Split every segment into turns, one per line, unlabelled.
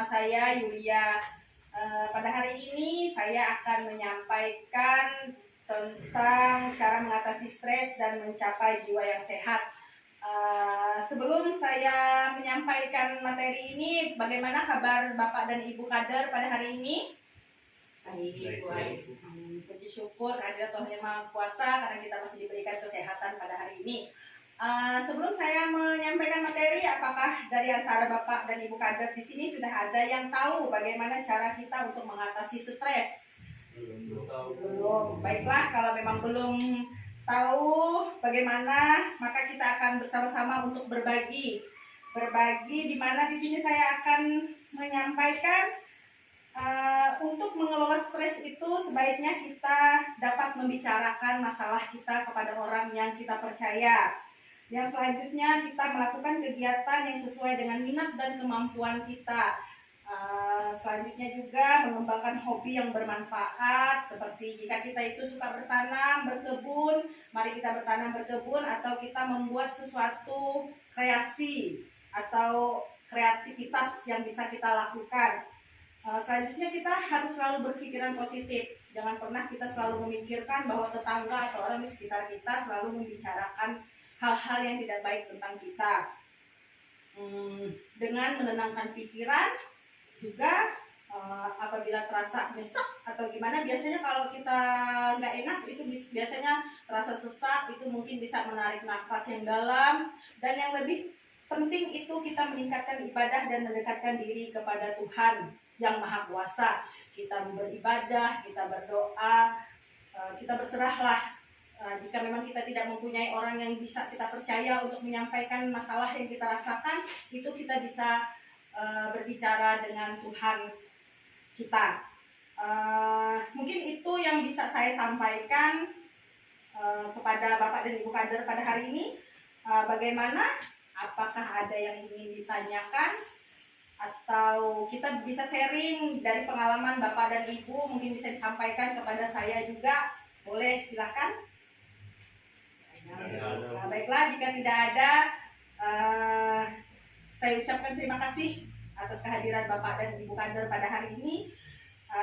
nama saya Yulia. Pada hari ini saya akan menyampaikan tentang cara mengatasi stres dan mencapai jiwa yang sehat. Sebelum saya menyampaikan materi ini, bagaimana kabar Bapak dan Ibu kader pada hari ini? Baik. Puji syukur kehadirat Tuhan Yang Maha Kuasa karena kita masih diberikan kesehatan pada hari ini. Sebelum saya menyampaikan materi, apakah dari antara Bapak dan Ibu kader di sini sudah ada yang tahu bagaimana cara kita untuk mengatasi stres? Belum. Baiklah, kalau memang belum tahu bagaimana, maka kita akan bersama-sama untuk berbagi. Di mana di sini saya akan menyampaikan untuk mengelola stres itu sebaiknya kita dapat membicarakan masalah kita kepada orang yang kita percaya. Yang selanjutnya kita melakukan kegiatan yang sesuai dengan minat dan kemampuan kita. Selanjutnya juga mengembangkan hobi yang bermanfaat, seperti jika kita itu suka bertanam, berkebun, mari kita bertanam, berkebun, atau kita membuat sesuatu kreasi atau kreativitas yang bisa kita lakukan. Selanjutnya kita harus selalu berpikiran positif. Jangan pernah kita selalu memikirkan bahwa tetangga atau orang di sekitar kita selalu membicarakan hal-hal yang tidak baik tentang kita. Dengan menenangkan pikiran juga, apabila terasa nyesek atau gimana, biasanya kalau kita nggak enak itu biasanya terasa sesak, itu mungkin bisa menarik nafas yang dalam, dan yang lebih penting itu kita meningkatkan ibadah dan mendekatkan diri kepada Tuhan Yang Maha Kuasa. Kita beribadah, kita berdoa, kita berserahlah. Jika memang kita tidak mempunyai orang yang bisa kita percaya untuk menyampaikan masalah yang kita rasakan, itu kita bisa berbicara dengan Tuhan kita. Mungkin itu yang bisa saya sampaikan kepada Bapak dan Ibu kader pada hari ini. Bagaimana? Apakah ada yang ingin ditanyakan? Atau kita bisa sharing dari pengalaman Bapak dan Ibu, mungkin bisa disampaikan kepada saya juga. Boleh, silahkan. Baiklah, jika tidak ada, saya ucapkan terima kasih atas kehadiran Bapak dan Ibu kader pada hari ini.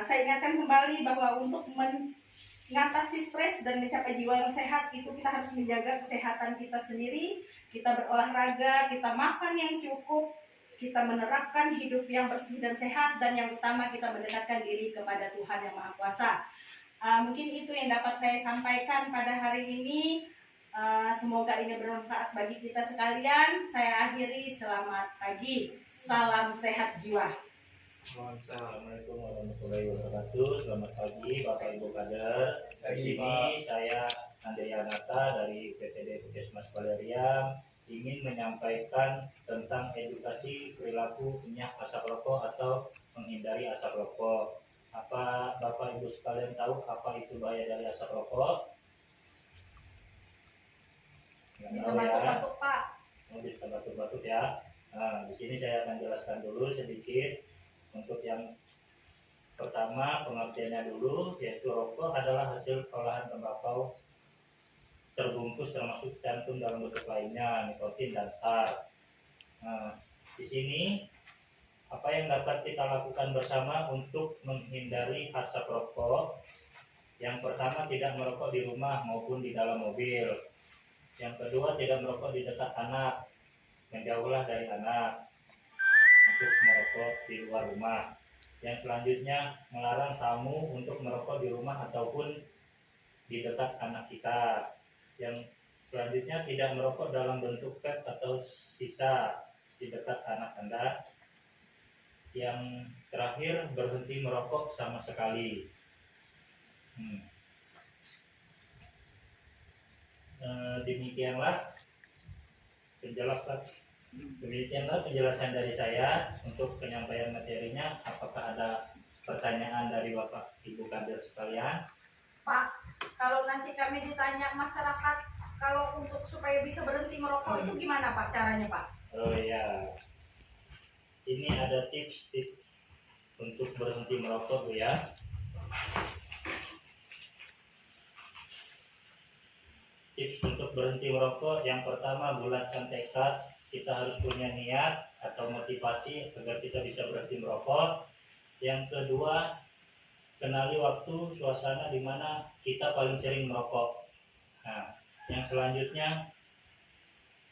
Saya ingatkan kembali bahwa untuk mengatasi stres dan mencapai jiwa yang sehat itu kita harus menjaga kesehatan kita sendiri. Kita berolahraga, kita makan yang cukup, kita menerapkan hidup yang bersih dan sehat, dan yang utama kita mendekatkan diri kepada Tuhan Yang Maha Kuasa. Mungkin itu yang dapat saya sampaikan pada hari ini. Semoga ini bermanfaat bagi kita sekalian. Saya akhiri, selamat pagi, salam sehat jiwa.
Assalamualaikum warahmatullahi wabarakatuh. Selamat pagi Bapak Ibu kader. Di sini saya Andrea Nata dari PTD Puskesmas Baleriam ingin menyampaikan tentang edukasi perilaku minyak asap rokok atau menghindari asap rokok. Apa Bapak Ibu sekalian tahu apa itu bahaya dari asap rokok?
Bisa batuk-batuk, Pak.
Bisa batuk-batuk ya. Nah, di sini saya akan jelaskan dulu sedikit. Untuk yang pertama, pengertiannya dulu, yaitu rokok adalah hasil olahan tembakau terbungkus termasuk cantum dalam bentuk lainnya, nikotin dan tar. Nah, di sini apa yang dapat kita lakukan bersama untuk menghindari asap rokok? Yang pertama, tidak merokok di rumah maupun di dalam mobil. Yang kedua, tidak merokok di dekat anak, menjauhlah dari anak untuk merokok di luar rumah. Yang selanjutnya, melarang tamu untuk merokok di rumah ataupun di dekat anak kita. Yang selanjutnya, tidak merokok dalam bentuk vape atau sisa di dekat anak Anda. Yang terakhir, berhenti merokok sama sekali. Demikianlah penjelasan dari saya. Untuk penyampaian materinya, apakah ada pertanyaan dari Bapak Ibu kader sekalian?
Pak, kalau nanti kami ditanya masyarakat, kalau untuk supaya bisa berhenti merokok itu gimana Pak caranya Pak?
Oh ya, ini ada tips-tips untuk berhenti merokok Bu ya. Tips untuk berhenti merokok, yang pertama, bulatkan tekad kita harus punya niat atau motivasi agar kita bisa berhenti merokok. Yang kedua, kenali waktu, suasana di mana kita paling sering merokok. Nah, yang selanjutnya,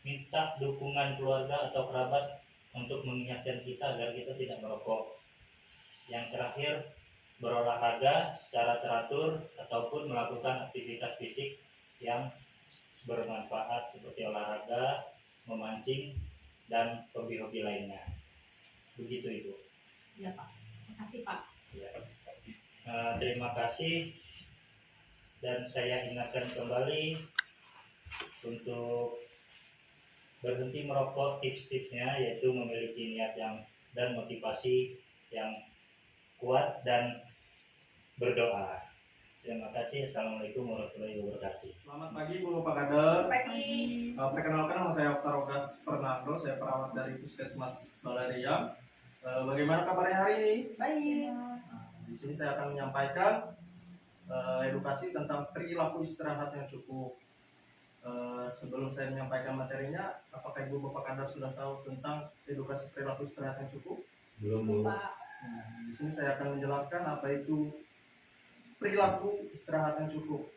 minta dukungan keluarga atau kerabat untuk mengingatkan kita agar kita tidak merokok. Yang terakhir, berolahraga secara teratur ataupun melakukan aktivitas fisik yang bermanfaat seperti olahraga, memancing, dan hobi-hobi lainnya. Begitu Ibu.
Ya Pak, makasih Pak.
Ya. Terima kasih, dan saya ingatkan kembali untuk berhenti merokok, tips-tipsnya yaitu memiliki niat dan motivasi yang kuat dan berdoa. Terima kasih. Assalamualaikum warahmatullahi wabarakatuh.
Selamat pagi Bu Bapak Kader.
Pagi.
Perkenalkan, nama saya Oktar Okas Fernando, saya perawat dari Puskesmas Balaria. Bagaimana kabarnya hari ini?
Baik.
Di sini saya akan menyampaikan edukasi tentang perilaku istirahat yang cukup. Sebelum saya menyampaikan materinya, apakah Ibu Bapak Kader sudah tahu tentang edukasi perilaku istirahat yang cukup?
Belum Bu.
Pak.
Di sini saya akan menjelaskan apa itu perilaku istirahat yang cukup.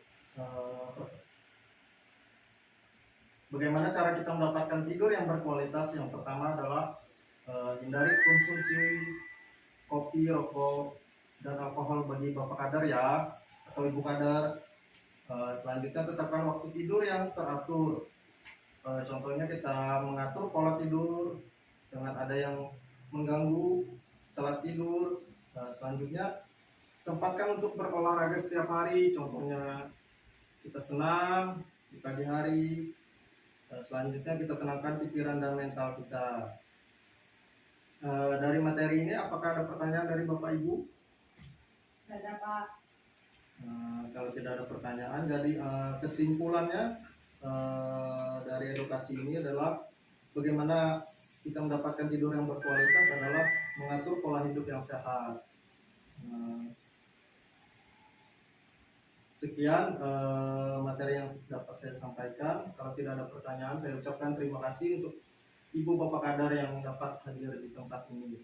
Bagaimana cara kita mendapatkan tidur yang berkualitas? Yang pertama adalah hindari konsumsi kopi, rokok, dan alkohol bagi Bapak Kader ya, atau Ibu Kader. Selanjutnya tetapkan waktu tidur yang teratur. Contohnya kita mengatur pola tidur dengan ada yang mengganggu setelah tidur. Selanjutnya sempatkan untuk berolahraga setiap hari, contohnya kita senam di pagi hari. Selanjutnya kita tenangkan pikiran dan mental kita. Dari materi ini apakah ada pertanyaan dari Bapak Ibu?
Tidak ada Pak.
Kalau tidak ada pertanyaan, jadi kesimpulannya dari edukasi ini adalah bagaimana kita mendapatkan tidur yang berkualitas adalah mengatur pola hidup yang sehat. Sekian materi yang dapat saya sampaikan. Kalau tidak ada pertanyaan, saya ucapkan terima kasih untuk Ibu Bapak Kader yang dapat hadir di tempat ini.